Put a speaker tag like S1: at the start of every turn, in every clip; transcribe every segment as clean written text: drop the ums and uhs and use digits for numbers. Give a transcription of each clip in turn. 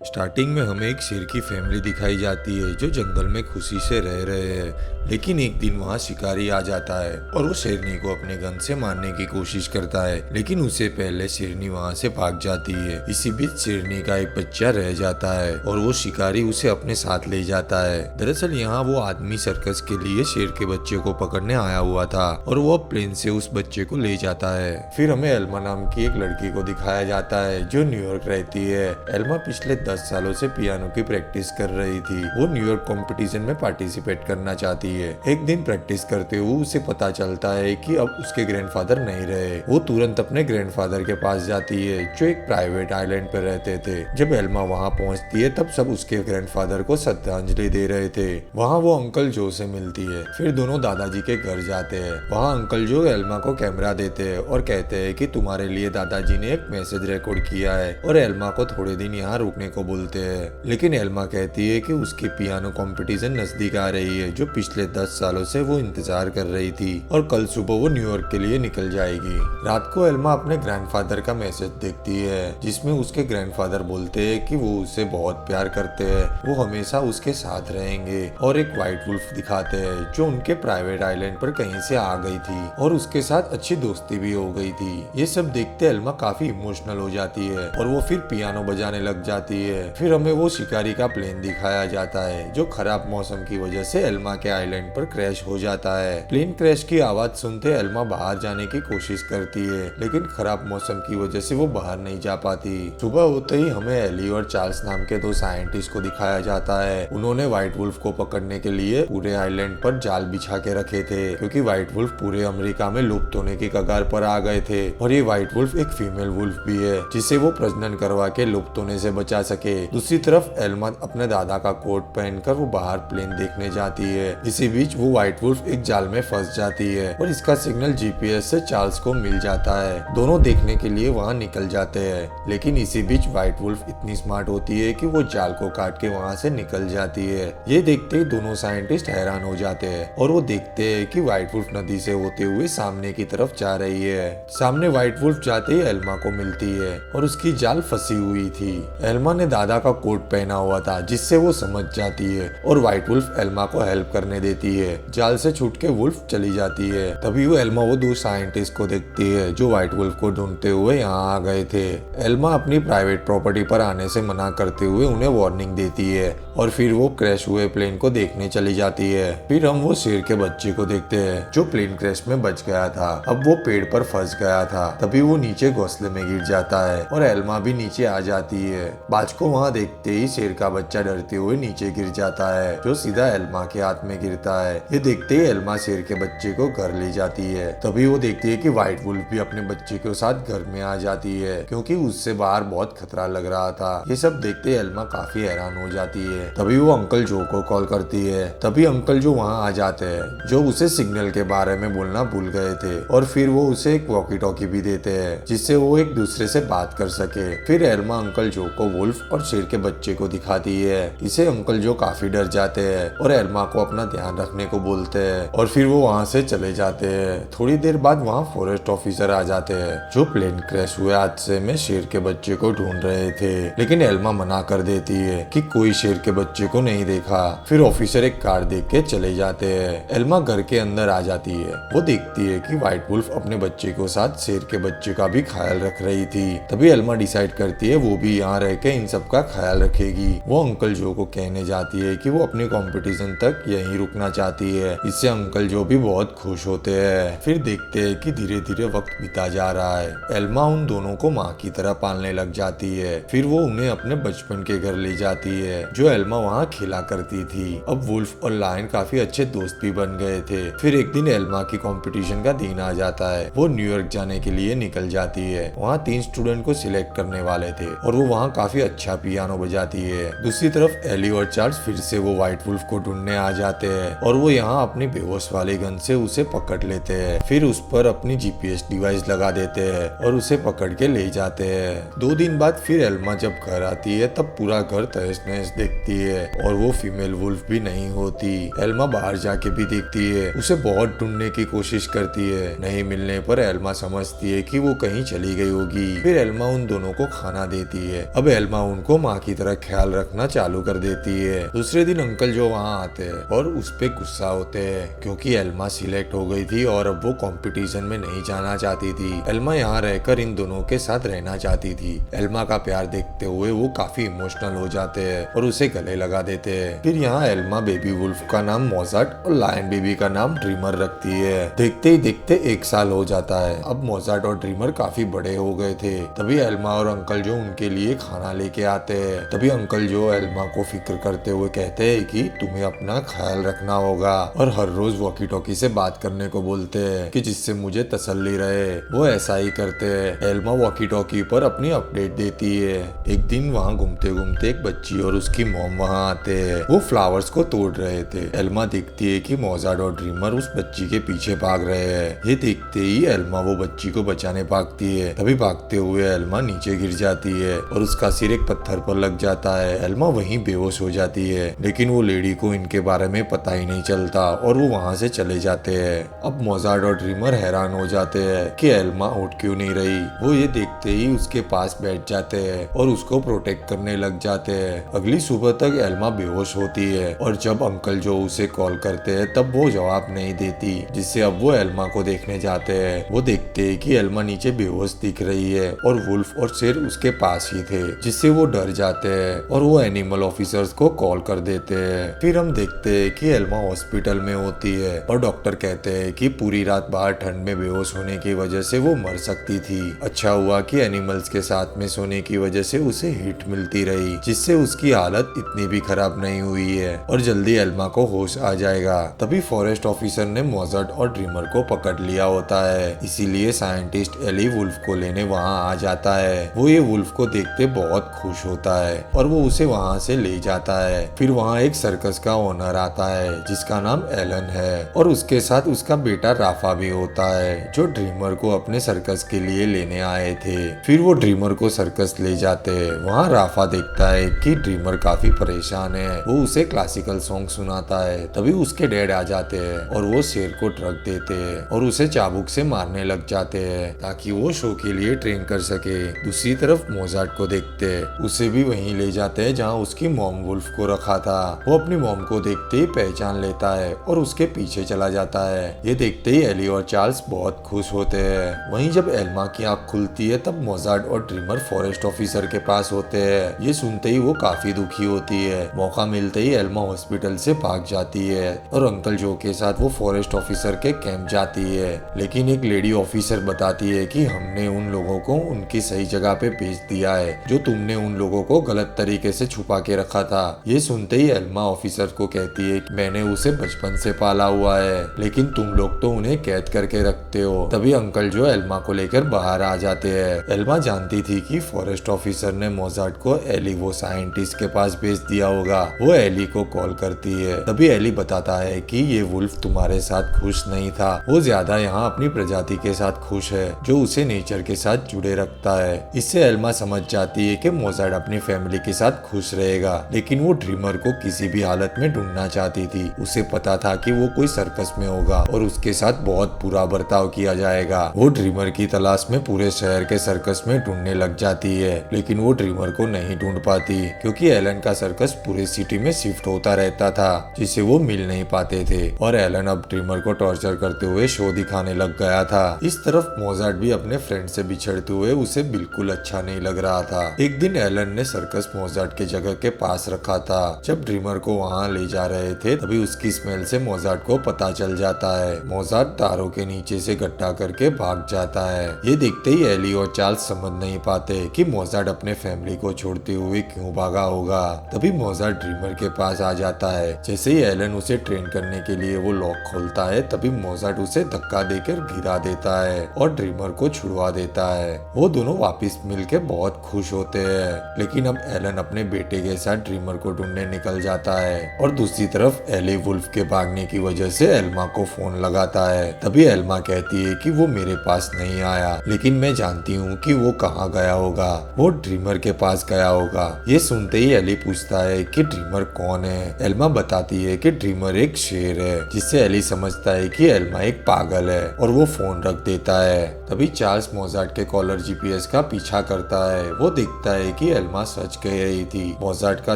S1: Starting में हमें एक शेर की फैमिली दिखाई जाती है जो जंगल में खुशी से रह रहे हैं। लेकिन एक दिन वहाँ शिकारी आ जाता है और वो शेरनी को अपने गन से मारने की कोशिश करता है, लेकिन उससे पहले शेरनी वहाँ से भाग जाती है। इसी बीच शेरनी का एक बच्चा रह जाता है और वो शिकारी उसे अपने साथ ले जाता है। दरअसल यहाँ वो आदमी सर्कस के लिए शेर के बच्चे को पकड़ने आया हुआ था और वो प्लेन से उस बच्चे को ले जाता है। फिर हमें एल्मा नाम की एक लड़की को दिखाया जाता है जो न्यूयॉर्क रहती है। एल्मा पिछले 10 सालों से पियानो की प्रैक्टिस कर रही थी। वो न्यूयॉर्क कंपटीशन में पार्टिसिपेट करना चाहती है। एक दिन प्रैक्टिस करते हुए उसे पता चलता है कि अब उसके ग्रैंडफादर नहीं रहे। वो तुरंत अपने ग्रैंडफादर के पास जाती है जो एक प्राइवेट आइलैंड पर रहते थे। जब एल्मा वहाँ पहुँचती है तब सब उसके ग्रैंडफादर को श्रद्धांजलि दे रहे थे। वहाँ वो अंकल जो से मिलती है। फिर दोनों दादाजी के घर जाते हैं। वहाँ अंकल जो एल्मा को कैमरा देते हैं और कहते हैं कि तुम्हारे लिए दादाजी ने एक मैसेज रिकॉर्ड किया है और एल्मा को थोड़े दिन यहाँ रुकने को बोलते हैं। लेकिन एल्मा कहती है कि उसकी पियानो कंपटीशन नजदीक आ रही है जो पिछले 10 सालों से वो इंतजार कर रही थी और कल सुबह वो न्यूयॉर्क के लिए निकल जाएगी। रात को एल्मा अपने ग्रैंडफादर का मैसेज देखती है जिसमें उसके ग्रैंडफादर बोलते हैं कि वो उसे बहुत प्यार करते हैं, वो हमेशा उसके साथ रहेंगे, और एक व्हाइट वुल्फ दिखाते हैं जो उनके प्राइवेट आइलैंड पर कहीं से आ गई थी और उसके साथ अच्छी दोस्ती भी हो गई थी। ये सब देखते एल्मा काफी इमोशनल हो जाती है और वो फिर पियानो बजाने लग जाती है। फिर हमें वो शिकारी का प्लेन दिखाया जाता है जो खराब मौसम की वजह से एल्मा के आइलैंड पर क्रैश हो जाता है। प्लेन क्रैश की आवाज सुनते एल्मा बाहर जाने की कोशिश करती है लेकिन खराब मौसम की वजह से वो बाहर नहीं जा पाती। सुबह होते ही हमें एली और चार्ल्स नाम के 2 साइंटिस्ट को दिखाया जाता है। उन्होंने व्हाइट वुल्फ को पकड़ने के लिए पूरे आइलैंड पर जाल बिछा के रखे थे क्योंकि व्हाइट वुल्फ पूरे अमेरिका में लुप्त होने की कगार पर आ गए थे और ये व्हाइट वुल्फ एक फीमेल वुल्फ भी है जिसे वो प्रजनन करवा के लुप्त होने से बचा सके। दूसरी तरफ एल्मा अपने दादा का कोट पहनकर वो बाहर प्लेन देखने जाती है। इसी बीच वो व्हाइट वुल्फ एक जाल में फंस जाती है और इसका सिग्नल जीपीएस से चार्ल्स को मिल जाता है। दोनों देखने के लिए वहाँ निकल जाते हैं लेकिन इसी बीच व्हाइट वुल्फ इतनी स्मार्ट होती है कि वो जाल को काट के वहाँ से निकल जाती है। ये देखते ही दोनों साइंटिस्ट हैरान हो जाते हैं और वो देखते हैं कि व्हाइट वुल्फ नदी से होते हुए सामने की तरफ जा रही है। सामने व्हाइट वुल्फ जाते ही एल्मा को मिलती है और उसकी जाल फंसी हुई थी। एल्मा ने दादा का कोट पहना हुआ था जिससे वो समझ जाती है और व्हाइट वुल्फ एल्मा को हेल्प करने देती है। जाल से छूट के वुल्फ चली जाती है। तभी वो एल्मा वो 2 साइंटिस्ट को देखती है जो व्हाइट वुल्फ को ढूंढते हुए यहाँ आ गए थे। एल्मा अपनी प्राइवेट प्रॉपर्टी पर आने से मना करते हुए उन्हें वार्निंग देती है और फिर वो क्रैश हुए प्लेन को देखने चली जाती है। फिर हम वो शेर के बच्चे को देखते हैं जो प्लेन क्रैश में बच गया था। अब वो पेड़ पर फंस गया था। तभी वो नीचे घोंसले में गिर जाता है और एल्मा भी नीचे आ जाती है। बाज को वहाँ देखते ही शेर का बच्चा डरते हुए नीचे गिर जाता है जो सीधा एल्मा के हाथ में गिरता है। ये देखते ही एल्मा शेर के बच्चे को घर ले जाती है। तभी वो देखती है कि व्हाइट वुल्फ भी अपने बच्चे के साथ घर में आ जाती है क्योंकि उससे बाहर बहुत खतरा लग रहा था। ये सब देखते एल्मा काफी हैरान हो जाती है। तभी वो अंकल जो को कॉल करती है। तभी अंकल जो वहाँ आ जाते हैं जो उसे सिग्नल के बारे में बोलना भूल गए थे और फिर वो उसे एक वॉकी टॉकी भी देते हैं जिससे वो एक दूसरे से बात कर सके। फिर एल्मा अंकल जो को वुल्फ और शेर के बच्चे को दिखाती है। इसे अंकल जो काफी डर जाते हैं और एल्मा को अपना ध्यान रखने को बोलते हैं और फिर वो वहाँ से चले जाते हैं। थोड़ी देर बाद वहाँ फॉरेस्ट ऑफिसर आ जाते हैं जो प्लेन क्रैश हुए हादसे में शेर के बच्चे को ढूंढ रहे थे, लेकिन एल्मा मना कर देती है कि कोई शेर के बच्चे को नहीं देखा। फिर ऑफिसर एक कार देख के चले जाते हैं। एल्मा घर के अंदर आ जाती है। वो देखती है कि व्हाइट वुल्फ अपने बच्चे के साथ शेर के बच्चे का भी ख्याल रख रही थी। तभी एल्मा डिसाइड करती है वो भी यहाँ रह के इन सब का ख्याल रखेगी। वो अंकल जो को कहने जाती है कि वो अपनी कंपटीशन तक यहीं रुकना चाहती है। इससे अंकल जो भी बहुत खुश होते हैं। फिर देखते हैं कि धीरे धीरे वक्त बीता जा रहा है। एल्मा उन दोनों को माँ की तरह पालने लग जाती है। फिर वो उन्हें अपने बचपन के घर ले जाती है जो एल्मा वहाँ खेला करती थी। अब वुल्फ और लायन काफी अच्छे दोस्त भी बन गए थे। फिर एक दिन एल्मा की कंपटीशन का दिन आ जाता है। वो न्यूयॉर्क जाने के लिए निकल जाती है। वहाँ 3 स्टूडेंट को सिलेक्ट करने वाले थे और वो वहाँ काफी अच्छा पियानो बजाती है। दूसरी तरफ एली और चार्ल्स फिर से वो व्हाइट वुल्फ को ढूंढने आ जाते हैं और वो यहाँ अपनी बेहोश वाली गन से उसे पकड़ लेते हैं। फिर उस पर अपनी जीपीएस डिवाइस लगा देते हैं और उसे पकड़ के ले जाते हैं। 2 दिन बाद फिर एल्मा जब घर आती है तब पूरा घर तहस नहस देखती है और वो फीमेल वुल्फ भी नहीं होती। एल्मा बाहर जाके भी देखती है। उसे बहुत ढूंढने की कोशिश करती है। नहीं मिलने पर एल्मा समझती है कि वो कहीं चली गई होगी। फिर एल्मा उन दोनों को खाना देती है। अब एल्मा उनको माँ की तरह ख्याल रखना चालू कर देती है। दूसरे दिन अंकल जो वहाँ आते हैं और उस पे गुस्सा होते हैं क्योंकि एल्मा सिलेक्ट हो गई थी और अब वो कंपटीशन में नहीं जाना चाहती थी। एल्मा यहाँ रहकर इन दोनों के साथ रहना चाहती थी। एल्मा का प्यार देखते हुए वो काफी इमोशनल हो जाते हैं और उसे गले लगा देते हैं। फिर यहाँ एल्मा बेबी वुल्फ का नाम मोजार्ट और लायन बेबी का नाम ड्रीमर रखती है। देखते ही देखते 1 साल हो जाता है। अब मोजार्ट और ड्रीमर काफी बड़े हो गए थे। तभी एल्मा और अंकल जो उनके लिए खाना लेके आते हैं। तभी अंकल जो एल्मा को फिक्र करते हुए कहते हैं कि तुम्हें अपना ख्याल रखना होगा और हर रोज वॉकी टॉकी से बात करने को बोलते हैं कि जिससे मुझे तसल्ली रहे। वो ऐसा ही करते हैं। एल्मा वॉकी टॉकी पर अपनी अपडेट देती है। एक दिन वहाँ घूमते घूमते एक बच्ची और उसकी मॉम वहाँ आते हैं। वो फ्लावर्स को तोड़ रहे थे। एल्मा देखती है कि मोजार्ट और ड्रीमर उस बच्ची के पीछे भाग रहे हैं। ये देखते ही एल्मा वो बच्ची को बचाने भागती है। तभी भागते हुए एल्मा नीचे गिर जाती है और उसका सिर एक पत्थर पर लग जाता है। एल्मा वहीं बेहोश हो जाती है, लेकिन वो लेडी को इनके बारे में पता ही नहीं चलता और वो वहाँ से चले जाते हैं। अब मोजार्ट और ड्रीमर हैरान हो जाते हैं कि एल्मा उठ क्यों नहीं रही। वो ये देखते ही उसके पास बैठ जाते हैं और उसको प्रोटेक्ट करने लग जाते हैं। अगली सुबह तक एल्मा बेहोश होती है और जब अंकल जो उसे कॉल करते हैं तब वो जवाब नहीं देती, जिससे अब वो एल्मा को देखने जाते हैं। वो देखते हैं कि एल्मा नीचे बेहोश दिख रही है और वुल्फ और शेर उसके पास ही थे, जिससे वो डर जाते हैं और वो एनिमल ऑफिसर्स को कॉल कर देते हैं। फिर हम देखते हैं कि एल्मा हॉस्पिटल में होती है और डॉक्टर कहते हैं कि पूरी रात बाहर ठंड में बेहोश होने की वजह से वो मर सकती थी। अच्छा हुआ कि एनिमल्स के साथ में सोने की वजह से उसे हीट मिलती रही, जिससे उसकी हालत इतनी भी खराब नहीं हुई है और जल्दी एल्मा को होश आ जाएगा। तभी फॉरेस्ट ऑफिसर ने मोजार्ट और ड्रीमर को पकड़ लिया होता है, इसीलिए साइंटिस्ट एली वुल्फ को लेने वहाँ आ जाता है। वो ये वुल्फ को देखते बहुत खुश होता है और वो उसे वहाँ से ले जाता है। फिर वहाँ एक सर्कस का ओनर आता है जिसका नाम एलन है और उसके साथ उसका बेटा राफा भी होता है, जो ड्रीमर को अपने सर्कस के लिए लेने आए थे। फिर वो ड्रीमर को सर्कस ले जाते हैं। वहाँ राफा देखता है कि ड्रीमर काफी परेशान है। वो उसे क्लासिकल सॉन्ग सुनाता है। तभी उसके डैड आ जाते हैं और वो शेर को ट्रक देते हैं और उसे चाबुक से मारने लग जाते हैं ताकि वो शो के लिए ट्रेन कर सके। दूसरी तरफ मोजार्ट को देखते हैं। उसे भी वहीं ले जाते हैं जहाँ उसकी मॉम वुल्फ को रखा था। वो अपनी मॉम को देखते ही पहचान लेता है और उसके पीछे चला जाता है। ये देखते ही एली और चार्ल्स बहुत खुश होते हैं। वहीं जब एल्मा की आंख खुलती है तब मोजार्ट और ड्रीमर फॉरेस्ट ऑफिसर के पास होते हैं। ये सुनते ही वो काफी दुखी होती है। मौका मिलते ही एल्मा हॉस्पिटल से भाग जाती है और अंकल जो के साथ वो फॉरेस्ट ऑफिसर के कैंप जाती है, लेकिन एक लेडी ऑफिसर बताती है कि हमने उन लोगों को उनकी सही जगह पे भेज दिया है, जो तुमने उन लोगों को गलत तरीके से छुपा के रखा था। ये सुनते ही एल्मा ऑफिसर को कहती है मैंने उसे बचपन से पाला हुआ है, लेकिन तुम लोग तो उन्हें कैद करके रखते हो। तभी अंकल जो एल्मा को लेकर बाहर आ जाते हैं। एल्मा जानती थी कि फॉरेस्ट ऑफिसर ने मोजार्ट को एली वो साइंटिस्ट के पास भेज दिया होगा। वो एली को कॉल करती है। तभी एली बताता है कि ये वुल्फ तुम्हारे साथ खुश नहीं था। वो ज्यादा यहाँ अपनी प्रजाति के साथ खुश है, जो उसे नेचर के साथ जुड़े रखता है। इससे एल्मा समझ जाती है कि मोजार्ट अपनी फैमिली के साथ खुश रहेगा, लेकिन वो ड्रीमर को किसी भी हालत में ढूंढना चाहती थी। उसे पता था कि वो कोई सर्कस में होगा और उसके साथ बहुत बुरा बर्ताव किया जाएगा। वो ड्रीमर की तलाश में पूरे शहर के सर्कस में ढूंढने लग जाती है, लेकिन वो ड्रीमर को नहीं ढूंढ पाती क्योंकि एलन का सर्कस पूरे सिटी में शिफ्ट होता रहता था, जिसे वो मिल नहीं पाते थे और एलन अब ड्रीमर को टॉर्चर करते हुए शो दिखाने लग गया था। इस तरफ मोजार्ट भी अपने फ्रेंड से बिछड़ते हुए उसे बिल्कुल अच्छा नहीं लग रहा था। एक दिन एलन ने सर्कस मोजार्ट के जगह के पास रखा था। जब ड्रीमर को वहाँ ले जा रहे थे तभी उसकी स्मेल से मोजार्ट को पता चल जाता है। मोजार्ट तारों के नीचे से गड्ढा करके भाग जाता है। ये देखते ही एली और चार्ल्स समझ नहीं पाते कि मोजार्ट अपने फैमिली को छोड़ते हुए क्यों भागा होगा। तभी मोजार्ट ड्रीमर के पास आ जाता है। जैसे ही एलन उसे ट्रेन करने के लिए वो लॉक खोलता है तभी मोजार्ट उसे धक्का देकर गिरा देता है और ड्रीमर को छुड़वा देता है। वो दोनों वापस मिलके बहुत खुश होते हैं, लेकिन अब एलन अपने बेटे के साथ ड्रीमर को ढूंढने निकल जाता है और दूसरी तरफ एली वुल्फ के भागने की वजह से एल्मा को फोन लगाता है। तभी एल्मा कहती है कि वो मेरे पास नहीं आया, लेकिन मैं जानती हूँ कि वो कहाँ गया होगा। वो ड्रीमर के पास गया होगा। ये सुनते ही एली पूछता है कि ड्रीमर कौन है। एल्मा बताती है कि ड्रीमर एक शेर है, जिससे एली समझता है कि एल्मा एक पागल है और वो फोन रख देता है। तभी चार्ल्स मोजार्ट के कॉलर जीपीएस का पीछा करता है। वो देखता है कि एल्मा सच कह रही थी। मोजार्ट का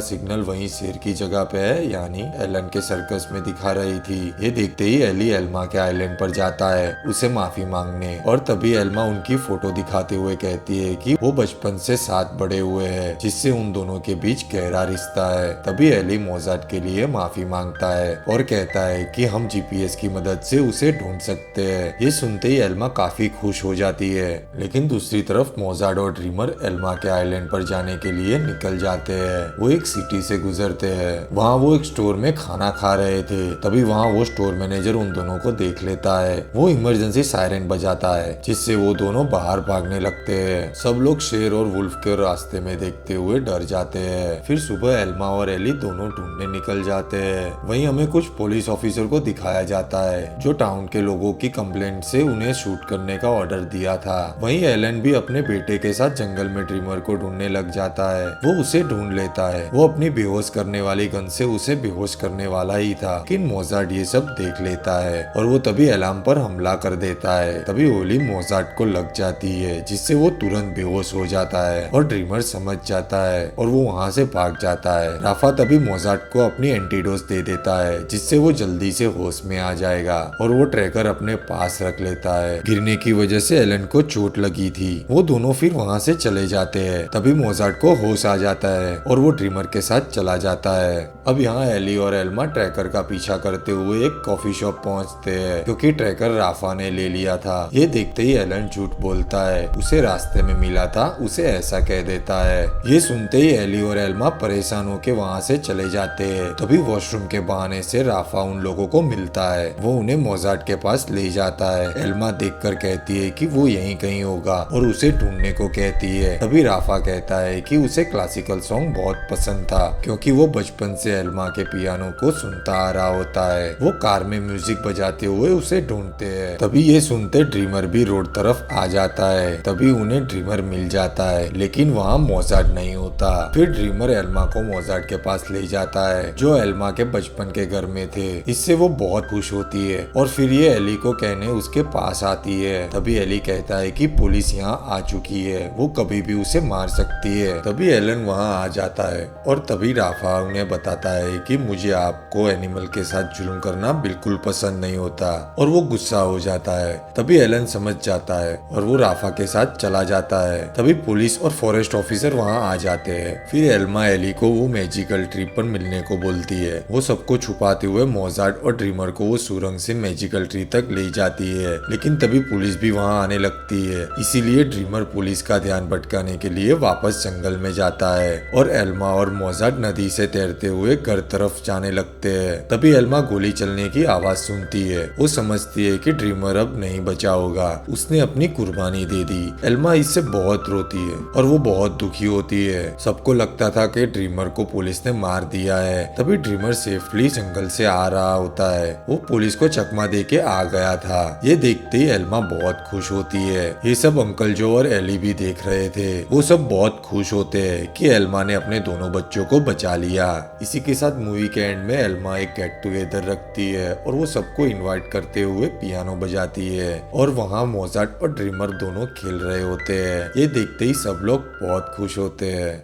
S1: सिग्नल वहीं शेर की जगह पे है, यानी एलन के सर्कस में दिखा रही थी। ये देखते ही एली एल्मा के आइलैंड पर जाता है उसे माफी मांगने, और तभी एल्मा उनकी फोटो दिखाते हुए कहती है कि वो बचपन से साथ बड़े हुए हैं, जिससे उन दोनों के बीच गहरा रिश्ता है। तभी एली मोजार्ट के लिए माफी मांगता है और कहता है कि हम जीपीएस की मदद से उसे ढूंढ सकते हैं। ये सुनते ही एल्मा काफी खुश हो जाती है। लेकिन दूसरी तरफ मोजार्ट और ड्रीमर एल्मा के आइलैंड पर जाने के लिए निकल जाते हैं। वो एक सिटी से गुजरते हैं। वहाँ वो एक स्टोर में खाना खा रहे थे। तभी वहाँ वो स्टोर मैनेजर उन दोनों को देख लेता है। वो इमरजेंसी सायरन बजाता है, जिससे वो दोनों बाहर भागने लगते हैं। सब लोग शेर और वुल्फ के रास्ते में देखते हुए डर जाते हैं। फिर सुबह एल्मा और एली दोनों ढूंढने निकल जाते हैं। वहीं हमें कुछ पुलिस ऑफिसर को दिखाया जाता है जो टाउन के लोगों की कंप्लेंट से उन्हें शूट करने का ऑर्डर दिया था। वहीं एलन भी अपने बेटे के साथ जंगल में ड्रीमर को ढूंढने लग जाता है। वो उसे ढूंढ लेता है। वो अपनी बेहोश करने वाली गन से उसे बेहोश करने वाला ही था, लेकिन मोजार्ट ये सब देख लेता है और वो तभी अलार्म पर हमला कर देता है। तभी ओली मोजार्ट को लग जाती है, जिससे वो तुरंत बेहोश हो जाता है और ड्रीमर समझ जाता है और वो वहाँ से भाग जाता है। राफा तभी मोजार्ट को अपनी एंटीडोज दे देता है, जिससे वो जल्दी से होश में आ जाएगा और वो ट्रैकर अपने पास रख लेता है। गिरने की वजह से एलन को चोट लगी थी। वो दोनों फिर वहाँ से चले जाते हैं। तभी मोजार्ट को होश आ जाता है और वो ड्रीमर के साथ चला जाता है। अब यहाँ एली और एल्मा ट्रैकर का पीछा करते हुए एक कॉफी शॉप पहुँचते हैं, क्योंकि ट्रैकर राफा ने ले लिया था। ये देखते ही एलन झूठ बोलता है, उसे रास्ते में मिला था, उसे ऐसा कह देता है। ये सुनते ही एली और एल्मा परेशान होकर वहाँ से चले जाते हैं। तभी वॉशरूम के बहाने से राफा उन लोगों को मिलता है। वो उन्हें मोजार्ट के पास ले जाता है। एल्मा देखकर कहती है कि वो यहीं कहीं होगा और उसे ढूंढने को कहती है। तभी राफा कहता है कि उसे क्लासिकल सॉन्ग बहुत पसंद था, क्योंकि वो बचपन से एल्मा के पियानो को सुनता आ रहा होता है। वो कार में म्यूजिक बजाते हुए उसे ढूंढते हैं। तभी ये सुनते ड्रीमर भी रोड तरफ आ जाता है। तभी उन्हें ड्रीमर मिल जाता है, लेकिन वहाँ मोजार्ट नहीं होता। फिर ड्रीमर एल्मा को मोजार्ट के पास ले जाता है, जो एल्मा के बचपन के घर में थे। इससे वो बहुत खुश होती है और फिर ये एली को कहने उसके पास आती है। तभी एली कहता है कि पुलिस यहाँ आ चुकी है, वो कभी भी उसे मार सकती है। तभी एलन वहाँ आ जाता है और तभी राफा उन्हें बताता है कि मुझे आपको एनिमल के साथ जुल्म करना बिल्कुल पसंद नहीं होता, और वो गुस्सा हो जाता है। तभी एलन समझ जाता है और वो राफा के साथ चला जाता है। तभी पुलिस और फॉरेस्ट ऑफिसर वहाँ आ जाते हैं। फिर एल्मा एली को वो मैजिकल ट्री पर मिलने को बोलती है। वो सबको छुपाते हुए मोजार्ट और ड्रीमर को वो सुरंग से मैजिकल ट्री तक ले जाती है, लेकिन तभी पुलिस भी वहाँ आने लगती है। इसीलिए ड्रीमर पुलिस का ध्यान भटकाने के लिए वापस जंगल में जाता है और एल्मा और मोजार्ट नदी से तैरते हुए घर तरफ जाने लगते हैं। तभी एल्मा गोली चलने की आवाज सुनती है। वो समझती है कि ड्रीमर अब नहीं बचा होगा, उसने अपनी कुर्बानी दे दी। एल्मा इससे बहुत रोती है और वो बहुत दुखी होती है। सबको लगता था कि ड्रीमर को पुलिस ने मार दिया है। तभी ड्रीमर सेफली जंगल से आ रहा होता है। वो पुलिस को चकमा दे के आ गया था। ये देखते ही एल्मा बहुत खुश होती है। ये सब अंकल जो और एली भी देख रहे थे। वो सब बहुत खुश होते हैं कि एल्मा ने अपने दोनों बच्चों को बचा लिया। इसी के साथ मूवी के एंड में एल्मा एक गेट टुगेदर रखती है और वो सबको इनवाइट करते हुए पियानो बजाती है, और वहाँ मोजार्ट और ड्रीमर दोनों खेल रहे होते हैं। ये देखते ही सब लोग बहुत खुश होते हैं।